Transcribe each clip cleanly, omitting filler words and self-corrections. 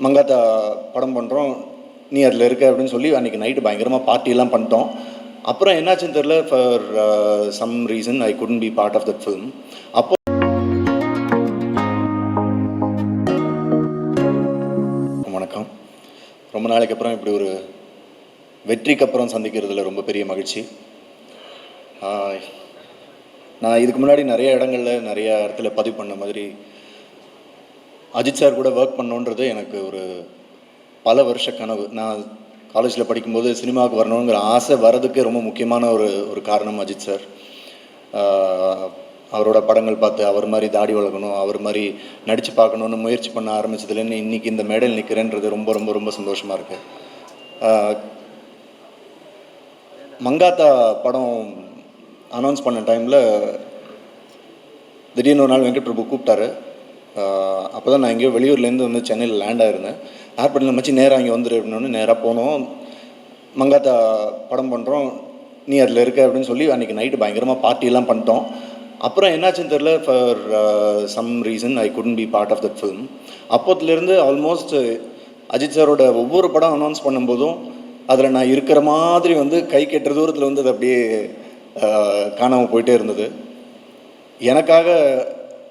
மங்காத்தா படம் பண்ணுறோம், நீ அதில் இருக்க அப்படின்னு சொல்லி அன்றைக்கி நைட்டு பயங்கரமாக பார்ட்டியெல்லாம் பண்ணிட்டோம். அப்புறம் என்னாச்சுன்னு தெரில, for some reason I couldn't be part of that film. அப்போ வணக்கம். ரொம்ப நாளைக்கு அப்புறம் இப்படி ஒரு வெற்றிக்கு அப்புறம் சந்திக்கிறதுல ரொம்ப பெரிய மகிழ்ச்சி. நான் இதுக்கு முன்னாடி நிறைய இடத்துல பதிவு பண்ண மாதிரி அஜித் சார் கூட ஒர்க் பண்ணோன்றது எனக்கு ஒரு பல வருஷ கனவு. நான் காலேஜில் படிக்கும்போது சினிமாவுக்கு வரணுங்கிற ஆசை வரதுக்கு ரொம்ப முக்கியமான ஒரு காரணம் அஜித் சார். அவரோட படங்கள் பார்த்து அவர் மாதிரி தாடி வளர்க்கணும், அவர் மாதிரி நடித்து பார்க்கணுன்னு முயற்சி பண்ண ஆரம்பித்ததுலேருந்து இன்றைக்கி இந்த மேடையில் நிற்கிறேன்றது ரொம்ப ரொம்ப ரொம்ப சந்தோஷமாக இருக்குது. மங்காத்தா படம் அனௌன்ஸ் பண்ண டைமில் திடீர்னு ஒரு நாள் வெங்கட் பிரபு கூப்பிட்டாரு. அப்போ தான் நான் எங்கேயோ வெளியூர்லேருந்து வந்து சென்னையில் லேண்ட் ஆகிருந்தேன். ஏர்போர்ட்டில் மச்சி நேராக இங்கே வந்துரு அப்படின்னோடனே நேராக போனோம். மங்காத்தா படம் பண்ணுறோம், நீ அதில் இருக்க அப்படின்னு சொல்லி அன்றைக்கி நைட்டு பயங்கரமாக பார்ட்டியெல்லாம் பண்ணிட்டோம். அப்புறம் என்னாச்சுன்னு தெரில, for some reason I couldn't be part of that film. அப்போத்துலேருந்து ஆல்மோஸ்ட் அஜித் சாரோட ஒவ்வொரு படம் அனௌன்ஸ் பண்ணும்போதும் அதில் நான் இருக்கிற மாதிரி வந்து கை கெட்டுற தூரத்தில் வந்து அது அப்படியே காணாமல் போயிட்டே இருந்தது. எனக்காக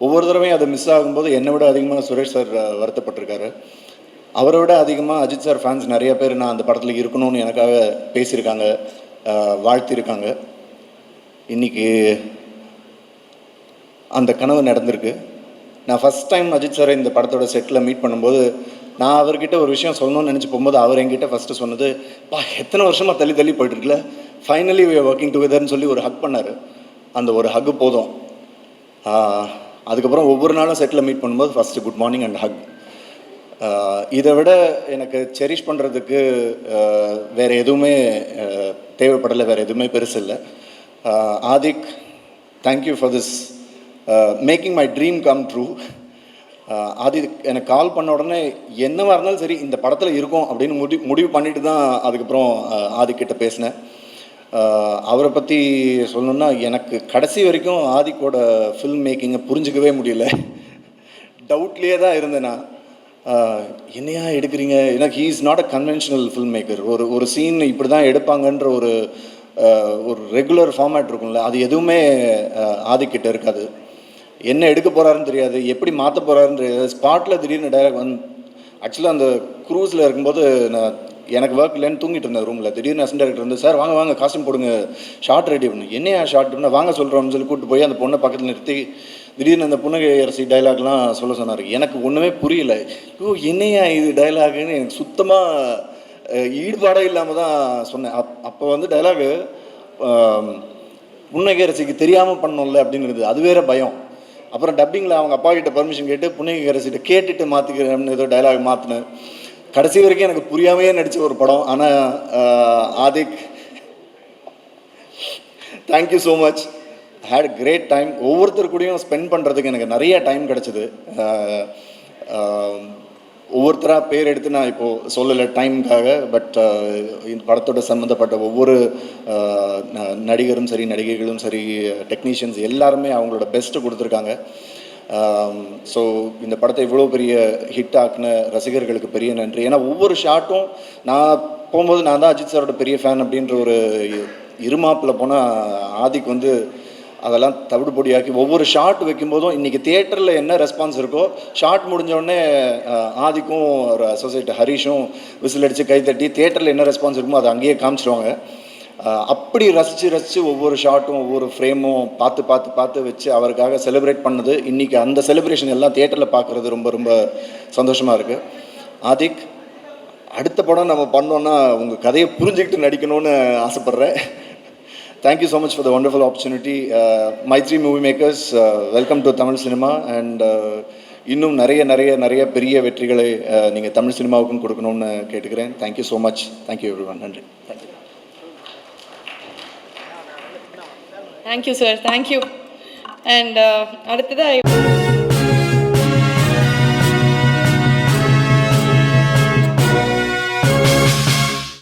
ஒவ்வொரு தடவையும் அதை மிஸ் ஆகும்போது என்னை விட அதிகமாக சுரேஷ் சார் வருத்தப்பட்டிருக்காரு. அவரை விட அதிகமாக அஜித் சார் ஃபேன்ஸ் நிறைய பேர் நான் அந்த படத்தில் இருக்கணும்னு எனக்காக பேசியிருக்காங்க, வாழ்த்திருக்காங்க. இன்றைக்கி அந்த கனவு நடந்திருக்கு. நான் ஃபஸ்ட் டைம் அஜித் சாரை இந்த படத்தோட செட்டில் மீட் பண்ணும்போது நான் அவர்கிட்ட ஒரு விஷயம் சொல்லணும்னு நினச்சி போகும்போது அவர் என்கிட்ட ஃபஸ்ட்டு சொன்னது, எத்தனை வருஷமாக தள்ளி போயிட்டுருக்குல, ஃபைனலி வி ஆர் ஒர்க்கிங் டுகெதர்னு சொல்லி ஒரு ஹக் பண்ணார். அந்த ஒரு ஹக்கு போதும். அதுக்கப்புறம் ஒவ்வொரு நாளும் செட்டில் மீட் பண்ணும்போது first good morning and Haq. இதை விட எனக்கு செரிஷ் பண்ணுறதுக்கு வேறு எதுவுமே தேவைப்படலை, வேறு எதுவுமே பெருசு இல்லை. Adhik, thank you for this making my dream come true. Adhik எனக்கு கால் பண்ண உடனே என்னவாக இருந்தாலும் சரி இந்த படத்தில் இருக்கும் அப்படின்னு முடிவு பண்ணிட்டு தான் அதுக்கப்புறம் ஆதிக்கிட்ட பேசினேன். அவரை பற்றி சொல்லணுன்னா, எனக்கு கடைசி வரைக்கும் ஆதிக்கோட ஃபில்ம் மேக்கிங்கை புரிஞ்சிக்கவே முடியல. டவுட்லேயே தான் இருந்தேன் நான். என்னையா எடுக்கிறீங்க, எனக்கு he is not a conventional film maker. ஒரு சீன் இப்படி தான் எடுப்பாங்கன்ற ஒரு ரெகுலர் ஃபார்மேட் இருக்கும்ல, அது எதுவுமே ஆதிக்கிட்ட இருக்காது. என்ன எடுக்க போகிறாருன்னு தெரியாது, எப்படி மாற்ற போகிறாருன்னு தெரியாது. ஸ்பாட்டில் திடீர்னு டைலாக் ஆக்சுவலாக அந்த க்ரூஸில் இருக்கும்போது நான் எனக்கு ஒர்க் இல்லைன்னு தூங்கிட்டு இருந்தேன் ரூமில். திடீர்னு அசிஸ்டன்ட் டைரக்டர் வந்து, சார் வாங்க காஸ்டியூம் போடுங்க, ஷார்ட் ரெடி பண்ணு. என்னையா ஷார்ட்னா வாங்க சொல்கிறோம்னு சொல்லி கூப்பிட்டு போய் அந்த பொண்ணை பக்கத்தில் நிறுத்தி திடீர்னு அந்த புன்னகை அரசி டைலாக்லாம் சொல்ல சொன்னார். எனக்கு ஒன்றுமே புரியல. என்னையா இது டைலாகுன்னு எனக்கு சுத்தமாக ஈடுபாடே இல்லாமல் தான் சொன்னேன். அப்போ வந்து டைலாகு புன்னகை அரசிக்கு தெரியாமல் பண்ணோம்ல அப்படின்னு இருந்தது. அது வேறு பயம். அப்புறம் டப்பிங்கில் அவங்க அப்பா கிட்ட பர்மிஷன் கேட்டு புன்னகை அரசிட்ட கேட்டுட்டு மாற்றிக்கிறேன்னு ஏதோ டைலாக் மாற்றினேன். கடைசி வரைக்கும் எனக்கு புரியாமையே நடித்த ஒரு படம். ஆனால் Adhik, thank you so much. Had great time. ஒவ்வொருத்தர் கூடயும் ஸ்பெண்ட் பண்ணுறதுக்கு எனக்கு நிறைய டைம் கிடச்சிது. ஒவ்வொருத்தராக பேர் எடுத்து நான் இப்போது சொல்லலை டைமுக்காக. பட் இந்த படத்தோட சம்மந்தப்பட்ட ஒவ்வொரு நடிகரும் சரி, நடிகைகளும் சரி, டெக்னீஷியன்ஸ் எல்லாருமே அவங்களோட பெஸ்ட்டு கொடுத்துருக்காங்க. ஸோ இந்த படத்தை இவ்வளோ பெரிய ஹிட் ஆக்குன ரசிகர்களுக்கு பெரிய நன்றி. ஏன்னா ஒவ்வொரு ஷாட்டும் நான் போகும்போது நான் தான் அஜித் சாரோட பெரிய ஃபேன் அப்படின்ற ஒரு இருமாப்பில் போனால் ஆதிக்கு வந்து அதெல்லாம் தவிடுபொடியாக்கி ஒவ்வொரு ஷாட் வைக்கும்போதும் இன்றைக்கி தியேட்டரில் என்ன ரெஸ்பான்ஸ் இருக்கோ, ஷாட் முடிஞ்சோடனே ஆதிக்கும் ஒரு அசோசியேட் ஹரிஷும் விசில் அடித்து கைத்தட்டி தியேட்டரில் என்ன ரெஸ்பான்ஸ் இருக்குமோ அதை அங்கேயே காமிச்சிருவாங்க. அப்படி ரசித்து ஒவ்வொரு ஷாட்டும் ஒவ்வொரு ஃப்ரேமும் பார்த்து வச்சு அவருக்காக செலிப்ரேட் பண்ணது. இன்றைக்கி அந்த செலிப்ரேஷன் எல்லாம் தியேட்டரில் பார்க்குறது ரொம்ப ரொம்ப சந்தோஷமாக இருக்குது. ஆதிக், அடுத்த படம் நம்ம பண்ணோன்னா உங்கள் கதையை புரிஞ்சுக்கிட்டு நடிக்கணும்னு ஆசைப்பட்றேன். Thank you so much for the wonderful opportunity. Mythri movie makers, welcome to Tamil cinema. And இன்னும் நிறைய பெரிய வெற்றிகளை நீங்கள் தமிழ் சினிமாவுக்கும் கொடுக்கணும்னு கேட்டுக்கிறேன். Thank you so much. Thank you everyone. நன்றி. Thank you sir, thank you. அண்ட் அடுத்ததாக